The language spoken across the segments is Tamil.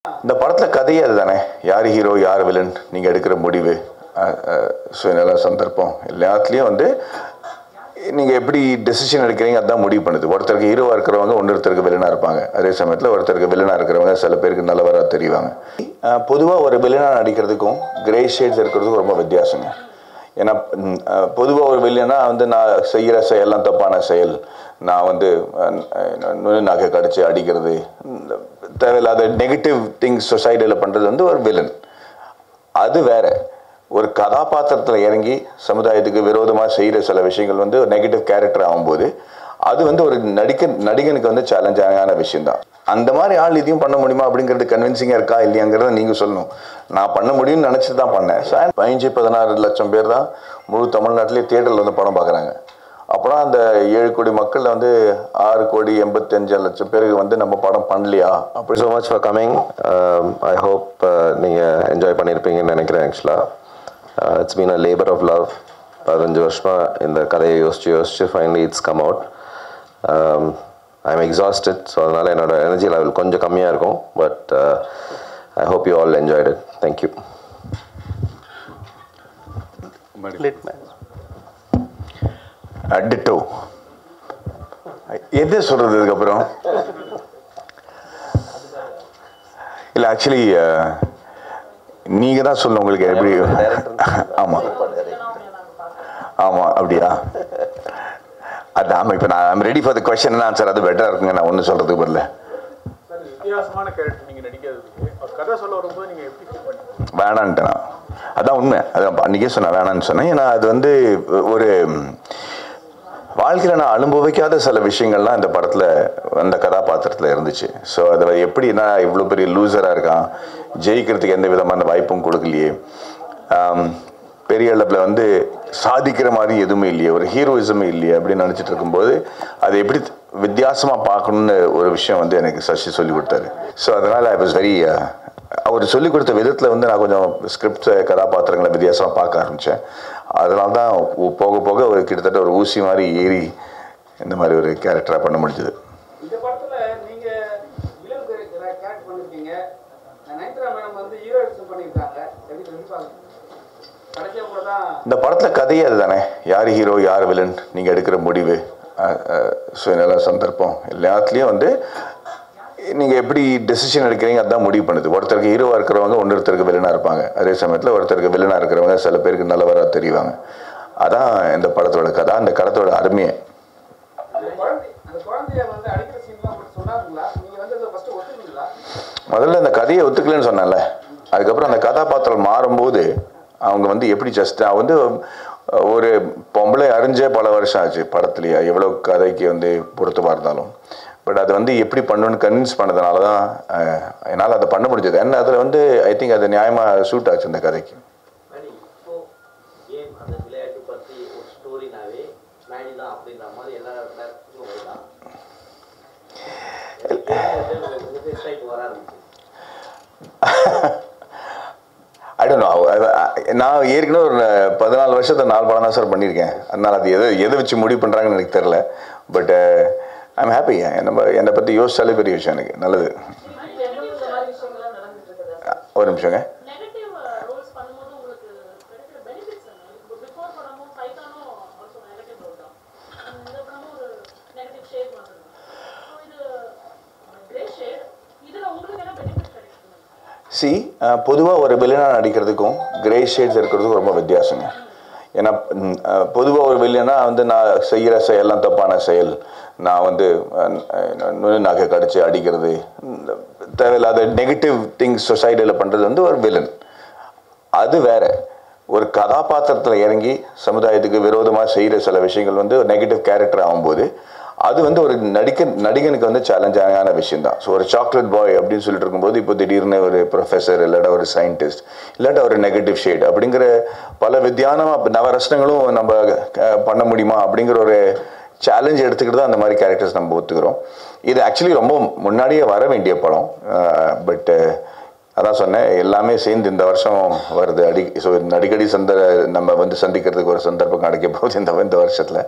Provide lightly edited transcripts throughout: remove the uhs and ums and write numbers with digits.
இந்த படத்துல கதையே அதுதானே, யார் ஹீரோ யார் வில்லன், நீங்க எடுக்கிற முடிவு, சுயநல சந்தர்ப்பம் எல்லாத்துலேயும் வந்து நீங்கள் எப்படி டெசிஷன் எடுக்கிறீங்க அதுதான் முடிவு பண்ணுது. ஒருத்தருக்கு ஹீரோவாக இருக்கிறவங்க ஒருத்தருக்கு வில்லனாக இருப்பாங்க, அதே சமயத்தில் ஒருத்தருக்கு வில்லனாக இருக்கிறவங்க சில பேருக்கு நல்லவராக தெரிவாங்க. பொதுவாக ஒரு வில்லனாக நடிக்கிறதுக்கும் கிரே ஷேட்ஸ் இருக்கிறதுக்கும் ரொம்ப வித்தியாசங்க. ஏன்னா பொதுவாக ஒரு வில்லனா வந்து நான் செய்கிற செயல்லாம் தப்பான செயல், நான் வந்து நகை கடிச்சு அடிக்கிறது, தேவையில்லாத நெகட்டிவ் திங்ஸ் சொசைட்டியில் பண்ணுறது வந்து ஒரு வில்லன். அது வேற. ஒரு கதாபாத்திரத்தில் இறங்கி சமுதாயத்துக்கு விரோதமாக செய்கிற சில விஷயங்கள் வந்து ஒரு நெகட்டிவ் கேரக்டர் ஆகும்போது அது வந்து ஒரு நடிகனுக்கு வந்து சேலஞ்சான விஷயம்தான். அந்த மாதிரி ஆள் இதையும் பண்ண முடியுமா அப்படிங்கிறது கன்வின்சிங்காக இருக்கா இல்லையாங்கிறத நீங்கள் சொல்லணும். நான் பண்ண முடியும்னு நினச்சி தான் பண்ணேன். 15-16 லட்சம் பேர் தான் முழு தமிழ்நாட்டிலே தியேட்டரில் வந்து படம் பார்க்குறாங்க. அப்புறம் அந்த 7 கோடி மக்களில் வந்து 6,85,00,000 பேருக்கு வந்து நம்ம படம் பண்ணலையா அப்படி. So much for coming. I hope நீங்கள் என்ஜாய் பண்ணியிருப்பீங்கன்னு நினைக்கிறேன். ஆக்சுவலாக it's been a labour of love. 15 வருஷமாக இந்த கதையை யோசிச்சு finally it's come out. I am exhausted. So அதனால் என்னோட எனர்ஜி லெவல் கொஞ்சம் கம்மியாக இருக்கும். But I hope you all enjoyed it. Thank you. Ditto எது சொல்றது அதுக்கப்புறம் இல்லை, ஆக்சுவலி நீங்கள் தான் சொல்லணும் உங்களுக்கு எப்படி. ஆமாம் ஆமாம் அப்படியா? அது ஆமாம். இப்போ நான் I'm ready for the question answer. அது பெட்டராக இருக்குங்க. நான் ஒன்றும் சொல்கிறதுக்கு பதில் வித்தியாசமான கேரக்டர் நீங்கள் நடிக்கிறதுக்கு கதை சொல்ல வரும்போது நீங்கள் எப்படி ஃபீல் பண்ணீங்க? வேணான்ட்டேன். அதான் உண்மை. அதான் அன்றைக்கே சொன்னேன் வேணான்னு சொன்னேன். ஏன்னா அது வந்து ஒரு வாழ்க்கையில் நான் அனுபவிக்காத சில விஷயங்கள்லாம் இந்த படத்தில் அந்த கதாபாத்திரத்தில் இருந்துச்சு. ஸோ அதை எப்படின்னா இவ்வளோ பெரிய லூசராக இருக்கான், ஜெயிக்கிறதுக்கு எந்த விதமான வாய்ப்பும் கொடுக்கலையே, பெரிய அளவில் வந்து சாதிக்கிற மாதிரி எதுவுமே இல்லையே, ஒரு ஹீரோயிசமே இல்லையே அப்படின்னு நினச்சிட்டு இருக்கும்போது அதை எப்படி வித்தியாசமாக பார்க்கணுன்னு ஒரு விஷயம் வந்து எனக்கு சசி சொல்லிக் கொடுத்தாரு. ஸோ அதனால் ஐ வாஸ் வெரி அவர் சொல்லிக் கொடுத்த விதத்தில் வந்து நான் கொஞ்சம் ஸ்கிரிப்ட் கதாபாத்திரங்களை வித்தியாசமாக பார்க்க ஆரம்பித்தேன். அதனால தான் போக போக ஒரு கிட்டத்தட்ட ஒரு ஊசி மாதிரி ஏறி இந்த மாதிரி ஒரு கேரக்டராக பண்ண முடிஞ்சது. இந்த படத்தில் நீங்கள் வில்லன் கேரக்டர் பண்ணியிருக்கீங்க, நயன்தாரா மேடம் வந்து ஹீரோயிசம் பண்ணியிருக்காங்க. இந்த படத்தில் கதையே அதுதானே, யார் ஹீரோ யார் வில்லன், நீங்கள் எடுக்கிற முடிவு, சுயநல சந்தர்ப்பம் எல்லாத்துலேயும் வந்து நீங்கள் எப்படி டெசிஷன் எடுக்கிறீங்க அதுதான் முடிவு பண்ணுது. ஒருத்தருக்கு ஹீரோவாக இருக்கிறவங்க ஒருத்தருக்கு வில்லனாக இருப்பாங்க, அதே சமயத்தில் ஒருத்தருக்கு வில்லனாக இருக்கிறவங்க சில பேருக்கு நல்லவராக தெரிவாங்க. அதான் இந்த படத்தோட கதை, அந்த கதத்தோட அருமையை. முதல்ல இந்த கதையை ஒத்துக்கலன்னு சொன்னால, அதுக்கப்புறம் அந்த கதாபாத்திரம் மாறும்போது அவங்க வந்து எப்படி ஜஸ்ட் வந்து ஒரு பொம்பளை அறிஞ்சே பல வருஷம் ஆச்சு படத்துலையா, எவ்வளோ கதைக்கு வந்து பொருத்தமாக இருந்தாலும். பட் அது வந்து எப்படி பண்ணணும்னு கன்வின்ஸ் பண்ணதுனால தான் என்னால் அதை பண்ண முடிஞ்சது. ஏன்னா அதில் வந்து ஐ திங்க் அது நியாயமாக சூட் ஆச்சு இந்த கதைக்கு. I don't know. நான் ஏற்கனவே ஒரு 14 வருஷத்தில் 4 படம் தான் சார் பண்ணியிருக்கேன். அதனால் அது எதை வச்சு முடிவு பண்ணுறாங்கன்னு எனக்கு தெரில. But I'm happy. என்னை பற்றி யோசிச்சாலே பெரிய விஷயம் எனக்கு. நல்லது. ஒரு நிமிஷங்க. பொதுவாக ஒரு வில்லனாக நடிக்கிறதுக்கும் கிரே ஷேட்ஸ் இருக்கிறதுக்கும் ரொம்ப வித்தியாசங்க. ஏன்னா பொதுவாக ஒரு வில்லனா வந்து நான் செய்கிற செயல்லாம் தப்பான செயல், நான் வந்து நகை கடிச்சு அடிக்கிறது, தேவையில்லாத நெகட்டிவ் திங்ஸ் சொசைட்டியில் பண்ணுறது வந்து ஒரு வில்லன். அது வேற. ஒரு கதாபாத்திரத்தில் இறங்கி சமுதாயத்துக்கு விரோதமாக செய்கிற சில விஷயங்கள் வந்து ஒரு நெகட்டிவ் கேரக்டர் ஆகும்போது அது வந்து ஒரு நடிகனுக்கு வந்து சேலஞ்சான விஷயம்தான். ஸோ ஒரு சாக்லேட் பாய் அப்படின்னு சொல்லிட்டு இருக்கும்போது இப்போ திடீர்னு ஒரு ப்ரொஃபஸர் இல்லாட்டா ஒரு சயின்டிஸ்ட் இல்லாட்டா ஒரு நெகட்டிவ் ஷேட் அப்படிங்கிற பல வித்தியானமாக நவரசனங்களும் நம்ம பண்ண முடியுமா அப்படிங்கிற ஒரு சேலஞ்ச் எடுத்துக்கிட்டு தான் அந்த மாதிரி கேரக்டர்ஸ் நம்ம ஒத்துக்கிறோம். இது ஆக்சுவலி ரொம்ப முன்னாடியே வர வேண்டிய படம். பட் அதான் சொன்னேன், எல்லாமே சேர்ந்து இந்த வருஷம் வருது. ஸோ அடிக்கடி நம்ம வந்து சந்திக்கிறதுக்கு ஒரு சந்தர்ப்பம் கிடைக்க போகுது இந்த வருஷத்தில்.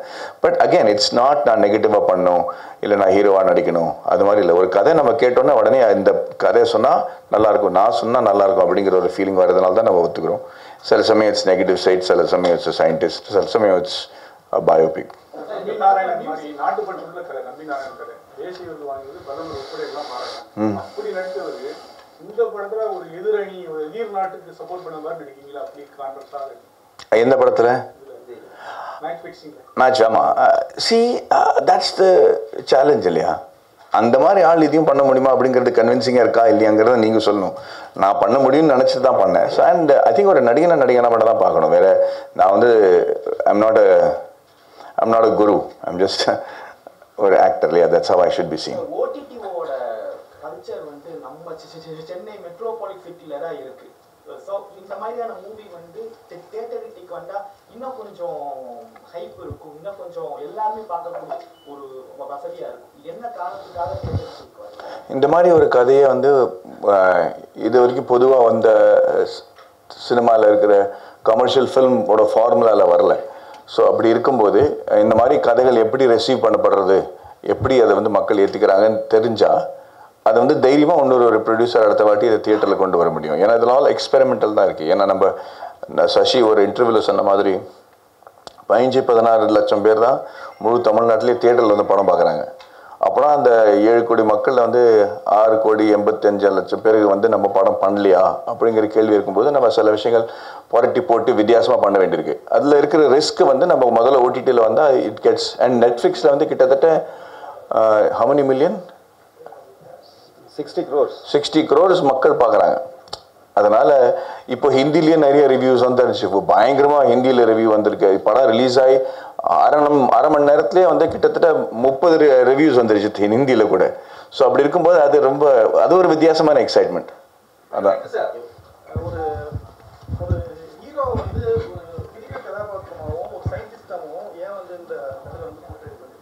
பட் அகெயின் இட்ஸ் நாட் நான் நெகட்டிவாக பண்ணணும், இல்லை நான் ஹீரோவாக நடிக்கணும், அது மாதிரி இல்லை. ஒரு கதை நம்ம கேட்டோன்னே உடனே இந்த கதையை சொன்னால் நல்லாயிருக்கும், நான் சொன்னால் நல்லாயிருக்கும் அப்படிங்கிற ஒரு ஃபீலிங் வரதுனால தான் நம்ம ஒத்துக்கிறோம். சில சமயம் இட்ஸ் நெகட்டிவ் சைட், சில சமயம் இட்ஸ் சயின்டிஸ்ட், சில சமயம் இட்ஸ் பயோபிக். நம்பி நாராயணன் மாதிரி நாட்டுப்பற்று கதை, நம்பி நாராயணன் கதை தேசிய விருது வாங்குவது, பிரதமர் உட்பட எல்லாம் பாராட்டு. அப்படி நடித்தவருக்கு இந்த படத்துல ஒரு எதிரணி, ஒரு எதிர் நாட்டுக்கு சப்போர்ட் பண்ண மாதிரி நடிக்கீங்களா? அப்படி கான்ட்ராஸ்டா இருக்கு. எந்த படத்துல? Match fixing match. ஆமா, சி தட்ஸ் த சேலஞ்ச் இல்லையா? அந்த மாதிரி ஆள் இதையும் பண்ண முடியுமா அப்படிங்கிறது கன்வின்சிங்காக இருக்கா இல்லையாங்கிறத நீங்கள் சொல்லணும். நான் பண்ண முடியும்னு நினச்சிட்டு தான் பண்ணேன். ஸோ அண்ட் ஐ திங்க் ஒரு நடிகனா மட்டும் தான் பார்க்கணும். வேறு நான் வந்து I'm not a guru, I'm just ஒரு ஆக்டர் இல்லையா? That's how I should be seen. ஓடிடிஓட கல்ச்சர் வந்து நம்ம சென்னை மெட்ரோபாலிட் சிட்டில தான் இருக்கு. ஸோ இந்த மாதிரியான மூவி வந்து தியேட்டருக்கு வந்தா இன்னும் கொஞ்சம் ஹைப் இருக்கும், இன்னும் கொஞ்சம் எல்லாருமே பார்க்கக்கூடிய ஒரு வசதியா இருக்கும். என்ன காரணத்துக்காக தியேட்டருக்கு இந்த மாதிரி ஒரு கதையை வந்து இது வரைக்கும் பொதுவாக வந்த சினிமாவில் இருக்கிற கமர்ஷியல் ஃபில்மோட ஃபார்முலாவில் வரல. ஸோ அப்படி இருக்கும்போது இந்த மாதிரி கதைகள் எப்படி ரெசீவ் பண்ணப்படுறது, எப்படி அதை வந்து மக்கள் ஏற்றுக்கிறாங்கன்னு தெரிஞ்சால் அதை வந்து தைரியமாக இன்னொரு ப்ரொடியூசர் அடுத்த வாட்டி இதை தியேட்டரில் கொண்டு வர முடியும். ஏன்னா இதனால் எக்ஸ்பெரிமெண்டல் தான் இருக்குது. ஏன்னா நம்ம சசி ஒரு இன்டர்வியூவில் சொன்ன மாதிரி 15-16 லட்சம் பேர் தான் முழு தமிழ்நாட்டிலே தியேட்டரில் வந்து படம் பார்க்குறாங்க. அப்போனா அந்த 7 கோடி மக்களில் வந்து 6,85,00,000 பேருக்கு வந்து நம்ம படம் பண்ணலையா அப்படிங்கிற கேள்வி இருக்கும்போது நம்ம சில விஷயங்கள் புரட்டி போட்டு வித்தியாசமாக பண்ண வேண்டியிருக்கு. அதில் இருக்கிற ரிஸ்க் வந்து நம்ம முதல்ல ஓடிடியில் வந்தால் இட் கெட்ஸ். அண்ட் நெட்ஃப்ளிக்ஸில் வந்து கிட்டத்தட்ட how many million? 60 crores மக்கள் பார்க்குறாங்க. அதனால் இப்போ ஹிந்திலேயே நிறைய ரிவ்யூஸ் வந்துருச்சு. இப்போ பயங்கரமாக ஹிந்தியில் ரிவ்யூ வந்திருக்கு. படம் ரிலீஸ் ஆகி அரை மணி நேரத்துலேயே வந்து கிட்டத்தட்ட 30 ரிவ்யூஸ் வந்துருச்சு ஹிந்தியில் கூட. ஸோ அப்படி இருக்கும்போது அது ஒரு வித்தியாசமான எக்ஸைட்மெண்ட். அதான் ஒரு ஒரு ஹீரோ வந்து ஒரு கிரிக்கெட் கதாபாத்திரமாகவும் ஒரு சயின்டிஸ்டாகவும் ஏன் வந்து இந்த கதையில் வந்து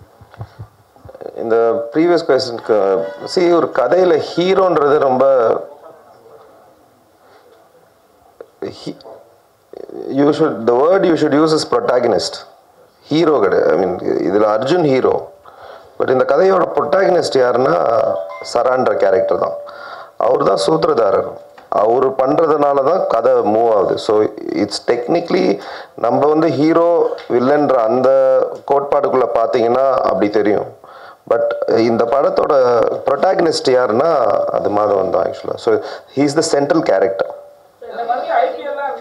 இந்த ப்ரீவியஸ் கொஸ்டினுக்கு ஒரு கதையில் ஹீரோன்றது ரொம்ப the word you should use is protagonist. Hero கிடையாது. ஐ மீன் இதில் அர்ஜுன் ஹீரோ, பட் இந்த கதையோட ப்ரொட்டாகனிஸ்ட் யாருன்னா சரான்ற கேரக்டர் தான். அவர் தான் சூத்திரதாரர். அவர் பண்ணுறதுனால தான் கதை மூவ் ஆகுது. ஸோ இட்ஸ் டெக்னிக்லி நம்ம வந்து ஹீரோ வில்லன்ற அந்த கோட்பாடுக்குள்ளே பார்த்தீங்கன்னா அப்படி தெரியும். பட் இந்த படத்தோட ப்ரொட்டாகனிஸ்ட் யாருன்னா அது மாதவன் தான் ஆக்சுவலாக. So he is the central character. இந்த மாதிரி ஐபிஎல்லாம்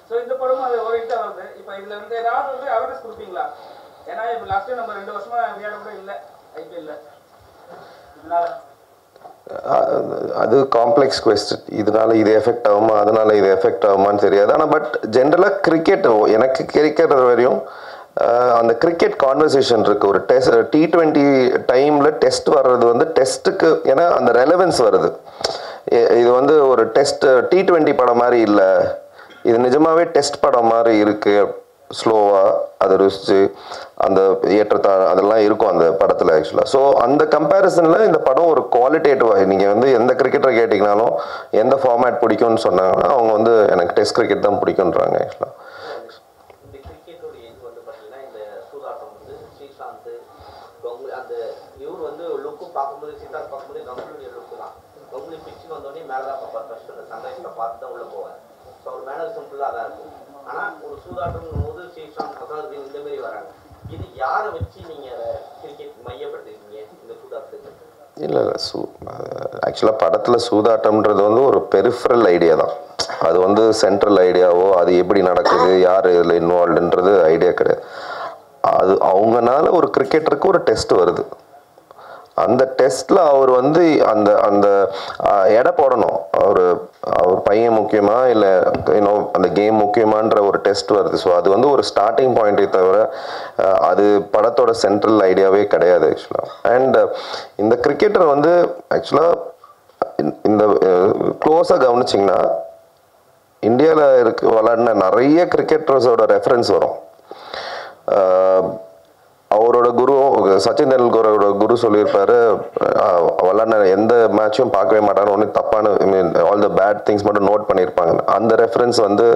ஸோ இந்த படமும் அது ஓரிட்டு வருது. இப்போ இதில் வந்து ஏதாவது வந்து அவேர்னஸ் கொடுப்பீங்களா? ஏன்னா இப்போ லாஸ்ட் டைம் நம்ம 2 வருஷமா விளையாட கூட இல்லை ஐபிஎல்ல. இதனால அது காம்ப்ளெக்ஸ் கொஸ்டின். இதனால இது எஃபெக்ட் ஆகுமா, அதனால இது எஃபெக்ட் ஆகுமான்னு தெரியாது. ஆனால் பட் ஜென்ரலாக கிரிக்கெட் எனக்கு கிடைக்கிற வரையும் அந்த கிரிக்கெட் கான்வர்சேஷன் இருக்குது. ஒரு T20 டைமில் டெஸ்ட் வர்றது வந்து டெஸ்ட்டுக்கு, ஏன்னா அந்த ரெலவென்ஸ் வருது. இது வந்து ஒரு டெஸ்ட் T20 படம் மாதிரி இல்லை, இது நிஜமாகவே டெஸ்ட் படம் மாதிரி இருக்குது. ஸ்லோவாக அதை ருசிச்சு அந்த அதெல்லாம் இருக்கும் அந்த படத்தில் ஆக்சுவலாக. ஸோ அந்த கம்பேரிசனில் இந்த படம் ஒரு குவாலிட்டேட்டிவாக, நீங்கள் வந்து எந்த கிரிக்கெட்டரை கேட்டிங்கனாலும் எந்த ஃபார்மேட் பிடிக்கும்னு சொன்னாங்கன்னா அவங்க வந்து எனக்கு டெஸ்ட் கிரிக்கெட் தான் பிடிக்குன்றாங்க ஆக்சுவலாக. பார்க்கும்போது சித்தார்த் பார்க்கும்போது கம்பெனியுடைய லுக்கு தான். கம்பெனி பிக்சர் வந்தோடனே மேலே தான் பார்ப்பார். ஃபர்ஸ்ட் அந்த சன்ரைஸில் பார்த்து தான் உள்ளே போவார். ஸோ அவர் மேனரிசம் ஃபுல்லாக தான் இருக்கும். ஆனால் ஒரு சூதாட்டம் போது ஸ்ரீசாந்த் அசாதுதீன் இந்த மாதிரி வராங்க. இது யாரை வச்சு நீங்கள் அதை கிரிக்கெட் மையப்படுத்திருக்கீங்க இந்த சூதாட்டத்துக்கு? இல்லை ஆக்சுவலாக படத்தில் சூதாட்டம்ன்றது வந்து ஒரு பெரிஃபரல் ஐடியா தான். அது வந்து சென்ட்ரல் ஐடியாவோ அது எப்படி நடக்குது, யார் இதில் இன்வால்வ்டுன்றது ஐடியா கிடையாது. அது அவங்கனால ஒரு கிரிக்கெட்டருக்கு ஒரு டெஸ்ட் வருது. அந்த டெஸ்ட்டில் அவர் வந்து அந்த அந்த எடை போடணும். அவர் பையன் முக்கியமா இல்லை அந்த கேம் முக்கியமான்ற ஒரு டெஸ்ட் வருது. ஸோ அது வந்து ஒரு ஸ்டார்டிங் பாயிண்ட்டை தவிர அது படத்தோட சென்ட்ரல் ஐடியாவே கிடையாது ஆக்சுவலாக. அண்ட் இந்த கிரிக்கெட்டர் வந்து ஆக்சுவலாக இந்த க்ளோஸாக கவனிச்சிங்கன்னா இந்தியாவில் விளாடின நிறைய கிரிக்கெட்டர்ஸோட ரெஃபரன்ஸ் வரும். அவரோட குரு சச்சின் தெண்டுல்கரோட குரு சொல்லியிருப்பாரு, விளாட்ன எந்த மேட்சும் பார்க்கவே மாட்டாங்க, ஒன்று தப்பான ஆல் த பேட் திங்ஸ் மட்டும் நோட் பண்ணியிருப்பாங்க. அந்த ரெஃபரன்ஸ் வந்து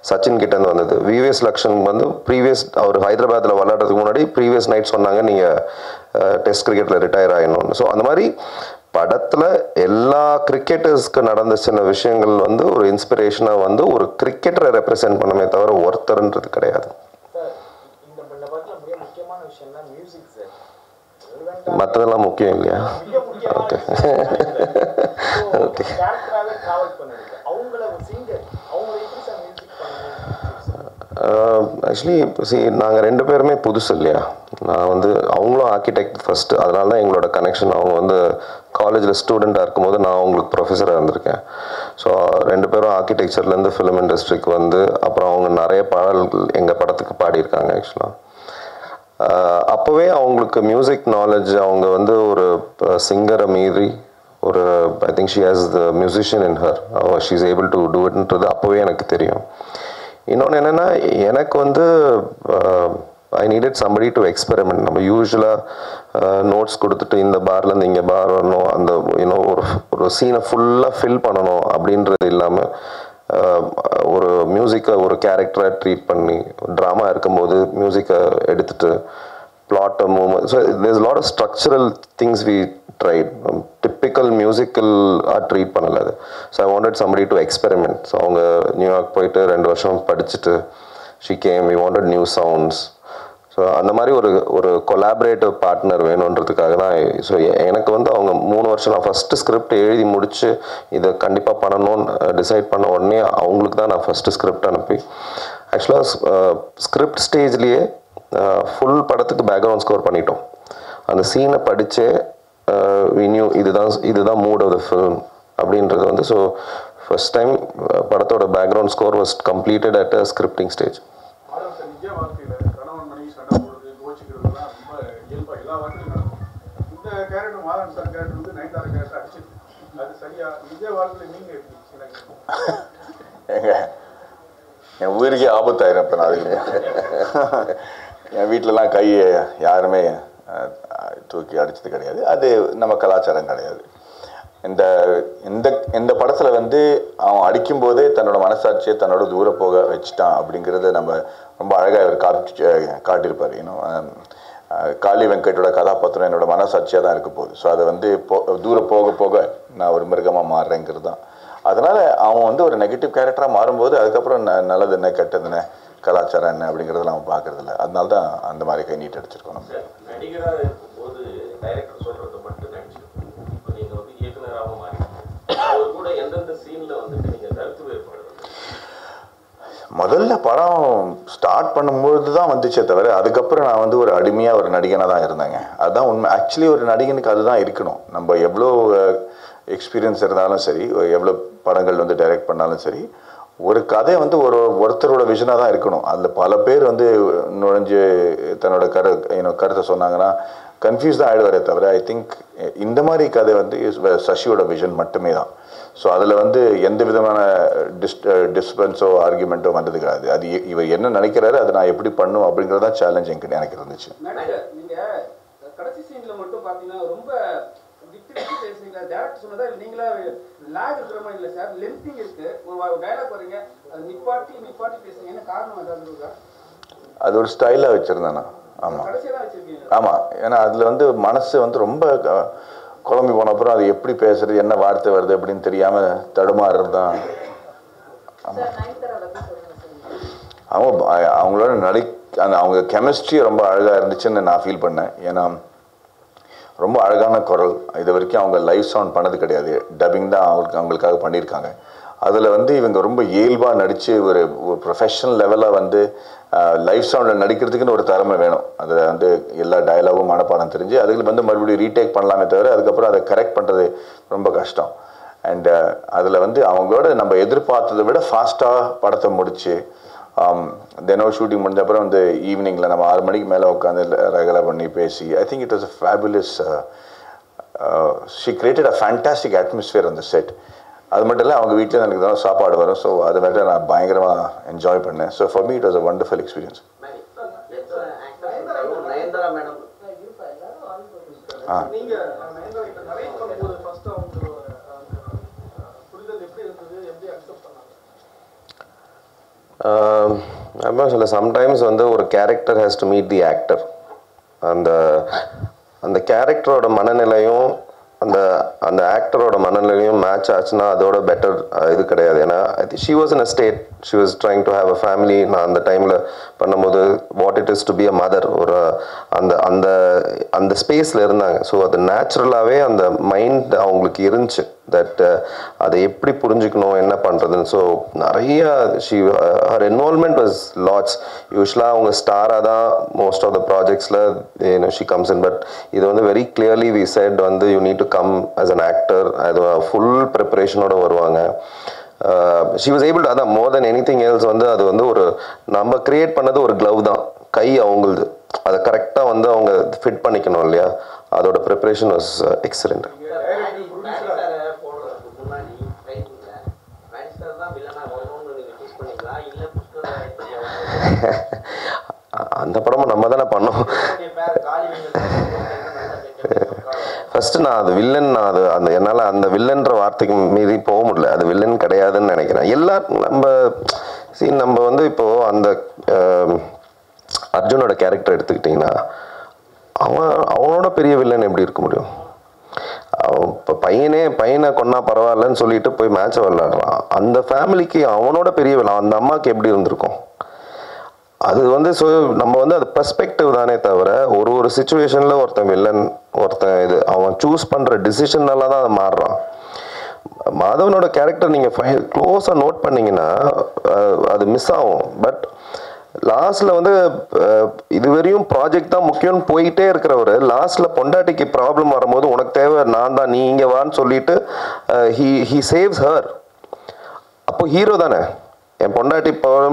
சச்சின் கிட்டேருந்து வந்தது. விவிஎஸ் லக்ஷன் வந்து அவர் ஹைதராபாத்தில் விளாட்றதுக்கு முன்னாடி ப்ரீவியஸ் நைட் சொன்னாங்க நீங்கள் டெஸ்ட் கிரிக்கெட்டில் ரிட்டையர் ஆகிடணும்னு. ஸோ அந்த மாதிரி படத்தில் எல்லா கிரிக்கெட்டர்ஸ்க்கு நடந்த சின்ன விஷயங்கள் வந்து ஒரு இன்ஸ்பிரேஷனாக வந்து ஒரு கிரிக்கெட்டரை ரெப்ரசென்ட் பண்ணமே தவிர ஒருத்தர்ன்றது கிடையாது. மற்றதெல்லாம் முக்கியம் இல்லையா? Okay okay. ஆக்சுவலி நாங்கள் 2 பேருமே புதுசு இல்லையா. நான் வந்து அவங்களும் ஆர்கிடெக்ட் ஃபஸ்ட்டு, அதனால தான் எங்களோட கனெக்ஷன். அவங்க வந்து காலேஜில் ஸ்டூடெண்ட்டாக இருக்கும்போது நான் அவங்களுக்கு ப்ரொஃபஸராக இருந்திருக்கேன். ஸோ 2 பேரும் ஆர்கிடெக்சர்லேருந்து ஃபிலிம் இண்டஸ்ட்ரிக்கு வந்து அப்புறம் அவங்க நிறைய பாடல்கள் எங்கள் படத்துக்கு பாடியிருக்காங்க. ஆக்சுவலாக அப்போவே அவங்களுக்கு மியூசிக் நாலேஜ், அவங்க வந்து ஒரு சிங்கரை மீறி ஒரு I think she has the musician in her, she is able to do இட்ன்றது அப்போவே எனக்கு தெரியும். இன்னொன்று என்னென்னா, எனக்கு வந்து I needed somebody to experiment. நம்ம யூஸ்வலாக நோட்ஸ் கொடுத்துட்டு இந்த பார்லேருந்து இங்கே பார் வரணும், அந்த ஒரு சீனை ஃபுல்லாக ஃபில் பண்ணணும் அப்படின்றது இல்லாமல் ஒரு மியூசிக்கை ஒரு கேரக்டரை ட்ரீட் பண்ணி, ட்ராமா இருக்கும்போது மியூசிக்கை எடுத்துகிட்டு பிளாட்டை movement, so there's lot of structural things we tried. Typical musical treat பண்ணலை அது. So I wanted somebody to experiment. So அவங்க நியூயார்க் போயிட்டு 2 வருஷம் படிச்சுட்டு she came, we wanted new sounds. So அந்த மாதிரி ஒரு கொலாபரேட்டிவ் பார்ட்னர் வேணுன்றதுக்காக தான். ஸோ எனக்கு வந்து அவங்க 3 வருஷம், நான் ஃபஸ்ட்டு ஸ்கிரிப்ட் எழுதி முடித்து இதை கண்டிப்பாக பண்ணணும்னு டிசைட் பண்ண உடனே அவங்களுக்கு தான் நான் ஃபஸ்ட்டு ஸ்கிரிப்ட் அனுப்பி, ஆக்சுவலாக ஸ்கிரிப்ட் ஸ்டேஜ்லேயே ஃபுல் படத்துக்கு பேக்ரவுண்ட் ஸ்கோர் பண்ணிட்டோம். அந்த சீனை படித்தே வினியூ இதுதான் மூட் ஆஃப் த ஃபிலிம் அப்படின்றது வந்து. ஸோ ஃபஸ்ட் டைம் படத்தோட background score was completed at a scripting stage. என் உயிருக்கே ஆபத்தாயிரும் இப்போ நான் அதுக்கு. என் வீட்டிலலாம் கையை யாருமே தூக்கி அடித்தது கிடையாது. அது நம்ம கலாச்சாரம் கிடையாது. இந்த படத்தில் வந்து அவன் அடிக்கும்போதே தன்னோட மனசாட்சியை தன்னோட தூர போக வச்சுட்டான் அப்படிங்கிறத நம்ம ரொம்ப அழகாக அவர் காட்டியிருப்பார். காளி வெங்கட்டோட கதாபாத்திரம் என்னோட மனசாட்சியாக தான் இருக்க போகுது. ஸோ அதை வந்து தூரம் போக போக நான் ஒரு மிருகமாக மாறுறேங்கிறது தான். அதனால் அவன் வந்து ஒரு நெகட்டிவ் கேரக்டராக மாறும்போது அதுக்கப்புறம் நல்லது என்ன கெட்டது என்ன கலாச்சாரம் என்ன அப்படிங்கிறத நம்ம பார்க்கறதில்ல. அதனால தான் அந்த மாதிரி கை நீட்டு அடிச்சிருக்கோம். நம்ம நடிகராக இருக்கும்போது டைரக்டர் சொல்கிறத மட்டும் நினச்சிருக்கோம். இப்போ நீங்கள் வந்து இயக்குனராக மாறி அவர் கூட எந்தெந்த சீனில் வந்துட்டு நீங்கள் கருத்து வேறுபாடு? முதல்ல படம் ஸ்டார்ட் பண்ணும்போது தான் வந்துச்சே தவிர அதுக்கப்புறம் நான் வந்து ஒரு அடிமையாக ஒரு நடிகனாக தான் இருந்தேங்க. அதுதான் உண்மை. ஆக்சுவலி ஒரு நடிகனுக்கு அதுதான் இருக்கணும். நம்ம எவ்வளோ எக்ஸ்பீரியன்ஸ் இருந்தாலும் சரி, எவ்வளோ படங்கள் வந்து டைரக்ட் பண்ணாலும் சரி, ஒரு கதை வந்து ஒருத்தரோட விஷனாக தான் இருக்கணும். அதில் பல பேர் வந்து நுழைஞ்சு தன்னோட கருத்தை சொன்னாங்கன்னா கன்ஃபியூஸ் தான் ஆகிடுவாரே தவிர ஐ திங்க் இந்த மாதிரி கதை வந்து சசியோட விஷன் மட்டுமே தான். ஸோ அதில் வந்து எந்த விதமான டிஸ்டர்பன்ஸோ ஆர்குமெண்ட்டோ வந்தது கிடையாது. அது இவர் என்ன நினைக்கிறாரு, அதை நான் எப்படி பண்ணும் அப்படிங்கிறதா சேலஞ்ச் எனக்கு இருந்துச்சு. நீங்கள் கடைசி சீனில் மட்டும் பார்த்தீங்கன்னா ரொம்ப பேசுறீங்களா, டேரக்டர் சொன்னதா நீங்களா லாக் இருக்கிற மாதிரி இல்லை சார், லென்த்திங் இருக்கு. ஒரு டைலாக் வரீங்க, அது நிப்பாட்டி பேசுறீங்க, என்ன காரணம் ஏதாவது இருக்கா? அது ஒரு ஸ்டைலாக வச்சுருந்தேன் நான். ஆமாம் ஆமாம். ஏன்னா அதில் வந்து மனசு வந்து ரொம்ப குழம்பி போன அப்புறம் அது எப்படி பேசுறது, என்ன வார்த்தை வருது அப்படின்னு தெரியாமல் தடுமாறுறது தான். ஆமாம். அவங்களோட அவங்க கெமிஸ்ட்ரி ரொம்ப அழகாக இருந்துச்சுன்னு நான் ஃபீல் பண்ணேன். ஏன்னா ரொம்ப அழகான குரல். இது வரைக்கும் அவங்க லைவ் சவுண்ட் பண்ணது கிடையாது, டப்பிங் தான் அவங்களுக்காக பண்ணியிருக்காங்க. அதில் வந்து இவங்க ரொம்ப இயல்பாக நடித்து ஒரு ப்ரொஃபஷனல் லெவலாக வந்து லைவ் சவுண்டில் நடிக்கிறதுக்குன்னு ஒரு திறமை வேணும். அதில் வந்து எல்லா டயலாகும் மனப்பாடம் தெரிஞ்சு அதுக்கு வந்து மறுபடியும் ரீடேக் பண்ணலாமே தவிர அதுக்கப்புறம் அதை கரெக்ட் பண்ணுறது ரொம்ப கஷ்டம். அண்ட் அதில் வந்து அவங்களோட நம்ம எதிர்பார்த்ததை விட ஃபாஸ்ட்டாக படத்தை முடித்து தினம் ஷூட்டிங் முடிஞ்ச அப்புறம் வந்து ஈவினிங்கில் நம்ம 6 மணிக்கு மேலே உட்காந்து ரெகுலர் பண்ணி பேசி I think it was a fabulous. She created a fantastic atmosphere அந்த செட். அது மட்டும் இல்லை, அவங்க வீட்டில் எனக்கு தான் சாப்பாடு வரும். ஸோ அதை மட்டும் நான் பயங்கரமாக என்ஜாய் பண்ணேன். So for me it was a wonderful experience. Nayanthara madam நீங்க நயன்தாரா கிட்ட நரேட் பண்ணும்போது ஃபர்ஸ்ட் அவங்களோட புரிதல் எப்படி இருந்தது, எப்படி அக்செப்ட் பண்ணாங்க? அதான் சொல்ல சம்டைம்ஸ் வந்து ஒரு character has to meet the actor. அந்த கேரக்டரோட மனநிலையும் அந்த ஆக்டரோட மனநிலையும் மேட்ச் ஆச்சுன்னா அதோட பெட்டர் இது கிடையாது. ஏன்னா she was in a state, she was trying to have a family. நான் அந்த டைமில் பண்ணும்போது what it is to be a mother, ஒரு அந்த ஸ்பேஸில் இருந்தாங்க. ஸோ அது நேச்சுரலாகவே அந்த மைண்ட் அவங்களுக்கு இருந்துச்சு தட் அதை எப்படி புரிஞ்சுக்கணும், என்ன பண்ணுறதுன்னு. ஸோ நிறைய ஹர் இன்வால்மெண்ட் வாஸ் லாட்ஸ். யூஸ்வலாக அவங்க ஸ்டாராக தான் மோஸ்ட் ஆஃப் த ப்ராஜெக்ட்ஸில் ஷி கம்ஸ் இன். பட் இது வந்து வெரி கிளியர்லி வி செட் வந்து you need to come as an actor. அது ஃபுல் ப்ரிப்பரேஷனோட வருவாங்க. she was able to, அதான் more than anything else வந்து அது வந்து ஒரு நம்ம கிரியேட் பண்ணது ஒரு க்ளவ் தான், கை அவங்களுது. அதை கரெக்டாக வந்து அவங்க ஃபிட் பண்ணிக்கணும் இல்லையா, அதோட ப்ரிப்பரேஷன் வாஸ் எக்ஸலண்ட். அந்த படமும் நம்ம தானே பண்ணோம். ஃபர்ஸ்ட் நான் அது வில்லன், அந்த என்னால் அந்த வில்லன்ற வார்த்தைக்கு மீறி போக முடியல. அது வில்லன் கிடையாதுன்னு நினைக்கிறேன். நம்ம வந்து இப்போது அந்த அர்ஜுனோட கேரக்டர் எடுத்துக்கிட்டிங்கன்னா அவனோட பெரிய வில்லன் எப்படி இருக்க முடியும்? இப்போ பையனை கொன்னா பரவாயில்லன்னு சொல்லிட்டு போய் மேட்சை விளையாடுறான். அந்த ஃபேமிலிக்கு அவனோட பெரிய வில்லன் அந்த அம்மாவுக்கு எப்படி இருந்திருக்கும்? அது வந்து ஸோ நம்ம வந்து அது பெர்ஸ்பெக்டிவ் தானே தவிர ஒரு சுச்சுவேஷனில் ஒருத்தன் வில்லன், ஒருத்தன் இது அவன் சூஸ் பண்ணுற டிசிஷன்னால தான் அது மாறுறான். மாதவனோட கேரக்டர் நீங்கள் க்ளோஸாக நோட் பண்ணிங்கன்னா அது மிஸ் ஆகும். பட் லாஸ்ட்டில் வந்து இதுவரையும் ப்ராஜெக்ட் தான் முக்கியம்னு போயிட்டே இருக்கிறவர் லாஸ்ட்டில் பொண்டாட்டிக்கு ப்ராப்ளம் வரும்போது உனக்கு தேவை நான் தான், நீ இங்கே வான்னு சொல்லிட்டு ஹீ சேவ்ஸ் ஹர். அப்போ ஹீரோ தானே. என் பொண்டாட்டி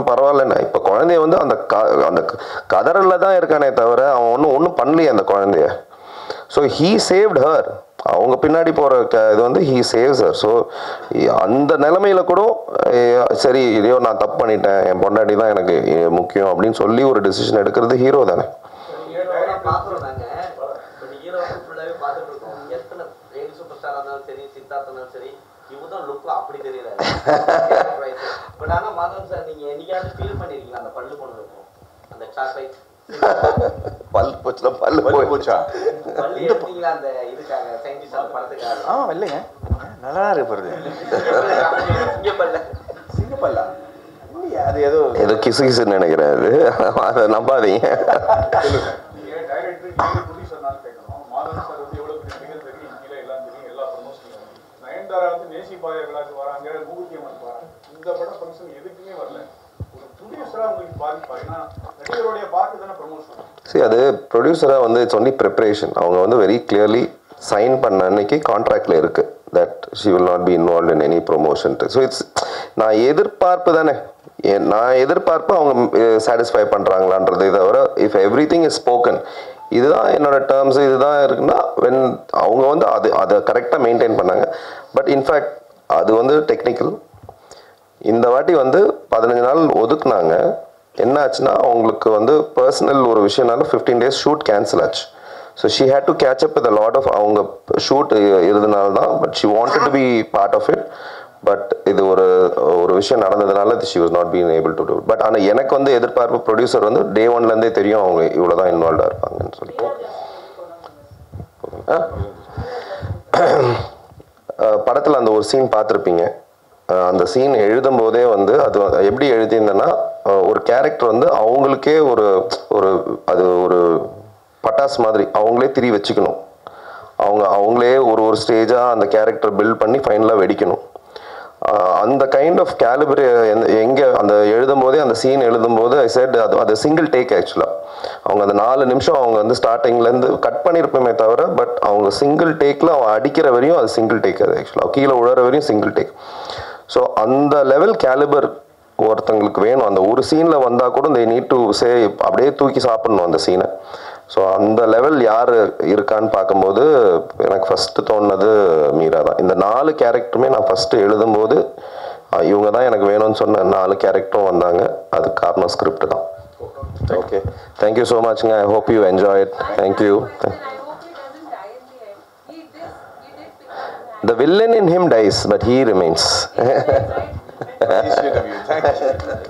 பரவாயில்லண்ணா. இப்போ குழந்தைய வந்து அந்த கதறில் தான் இருக்கானே தவிர அவன் ஒன்றும் பண்ணலையே அந்த குழந்தைய. So he saved her. அவங்க பின்னாடி போகிற இது வந்து ஹீ சேவ்ஸ் ஹர். ஸோ அந்த நிலைமையில கூட சரி இதோ நான் தப்பு பண்ணிட்டேன், என் பொண்டாட்டி தான் எனக்கு முக்கியம் அப்படின்னு சொல்லி ஒரு டிசிஷன் எடுக்கிறது ஹீரோ தானே. அப்படி தெரியல. பட் ஆனா மாதவன் சார் நீங்க என்னைக்காவது ஃபீல் பண்ணிருக்கீங்க அந்த பல்லு போனதுக்கும் அந்த சாக்லேட் பல்லு போச்சா பல்லு எடுத்தீங்களா அந்த இதுக்காக சயின்டிஸ்ட் அந்த படத்துக்காக? இல்லைங்க, நல்லா இருப்பது சிங்கப்பல்லா அது ஏதோ கிசுன்னு நினைக்கிறேன். அதை நம்பாதீங்க. நயன்தாரா வந்து நேசி பாயர்களாக வராங்க, மூகுத்தியம்மன் வராங்க. இந்த படம் ஃபங்க்ஷன் எதுக்குமே வரல. ஒரு ப்ரொடியூசரா உங்களுக்கு பாதிப்பா? ஏன்னா நடிகருடைய பார்த்து தானே ப்ரமோஷன். சரி, அது ப்ரொடியூசராக வந்து இட்ஸ் ஒன்லி ப்ரிப்பரேஷன். அவங்க வந்து வெரி கிளியர்லி சைன் பண்ண அன்னைக்கு கான்ட்ராக்டில் இருக்குது that she will not be involve in any promotion. So it's நான் எதிர்பார்ப்பு தானே, நான் எதிர்பார்ப்பு அவங்க சாட்டிஸ்ஃபை பண்ணுறாங்களான்றதை தவிர if every thing is spoken, இதுதான் என்னோட டேர்ம்ஸ் இதுதான் இருக்குன்னா வென் அவங்க வந்து அதை கரெக்டாக மெயின்டைன் பண்ணாங்க. பட் இன்ஃபேக்ட் அது வந்து டெக்னிக்கல். இந்த வாட்டி வந்து 15 நாள் ஒதுக்குனாங்க. என்ன ஆச்சுன்னா அவங்களுக்கு வந்து பர்சனல் ஒரு விஷயம்னால 15 days ஷூட் கேன்சல் ஆச்சு. So she had to catch up with a lot of அவங்க ஷூட் இருந்தனால தான். But she wanted to be part of it. But இது ஒரு விஷயம் நடந்ததுனால she was not been able to do. But ஆனால் எனக்கு வந்து எதிர்பார்ப்பு ப்ரொடியூசர் வந்து டே ஒன்லேருந்தே தெரியும் அவங்க இவ்வளோ தான் இன்வால்வ்டாக இருப்பாங்கன்னு சொல்லிட்டு. படத்தில் அந்த ஒரு சீன் பார்த்துருப்பீங்க. அந்த சீன் எழுதும் போதே வந்து அது எப்படி எழுதியிருந்தேன்னா ஒரு கேரக்டர் வந்து அவங்களுக்கே அது ஒரு பட்டாசு மாதிரி அவங்களே திரி வச்சுக்கணும். அவங்களே ஒரு ஸ்டேஜாக அந்த கேரக்டர் பில்ட் பண்ணி ஃபைனலாக வெடிக்கணும். அந்த கைண்ட் ஆஃப் கேலிபர் எங்கே அந்த எழுதும் போதே அந்த சீன் எழுதும்போது ஐ செட் அது சிங்கிள் டேக். ஆக்சுவலாக அவங்க அந்த 4 நிமிஷம் அவங்க வந்து ஸ்டார்டிங்லேருந்து கட் பண்ணியிருப்போமே தவிர பட் அவங்க சிங்கிள் டேக்கில் அவன் அடிக்கிற வரையும் அது சிங்கிள் டேக். அது ஆக்சுவலாக கீழே விழுற வரையும் சிங்கிள் டேக். ஸோ அந்த லெவல் கேலிபர் ஒருத்தங்களுக்கு வேணும். அந்த ஒரு சீனில் வந்தால் கூட they need to say அப்படியே தூக்கி சாப்பிடணும் அந்த சீனை. ஸோ அந்த லெவல் யார் இருக்கான்னு பார்க்கும்போது எனக்கு ஃபஸ்ட்டு தோணுனது மீரா தான். இந்த 4 கேரக்டருமே நான் ஃபஸ்ட்டு எழுதும்போது இவங்க தான் எனக்கு வேணும்னு சொன்ன 4 கேரக்டரும் வந்தாங்க. அது காரணம் ஸ்கிரிப்ட் தான். ஓகே, தேங்க்யூ ஸோ மச்ங்க. I hope you enjoy it. Thank you. The villain in him dies, but he remains. Sweet of you. Thank you.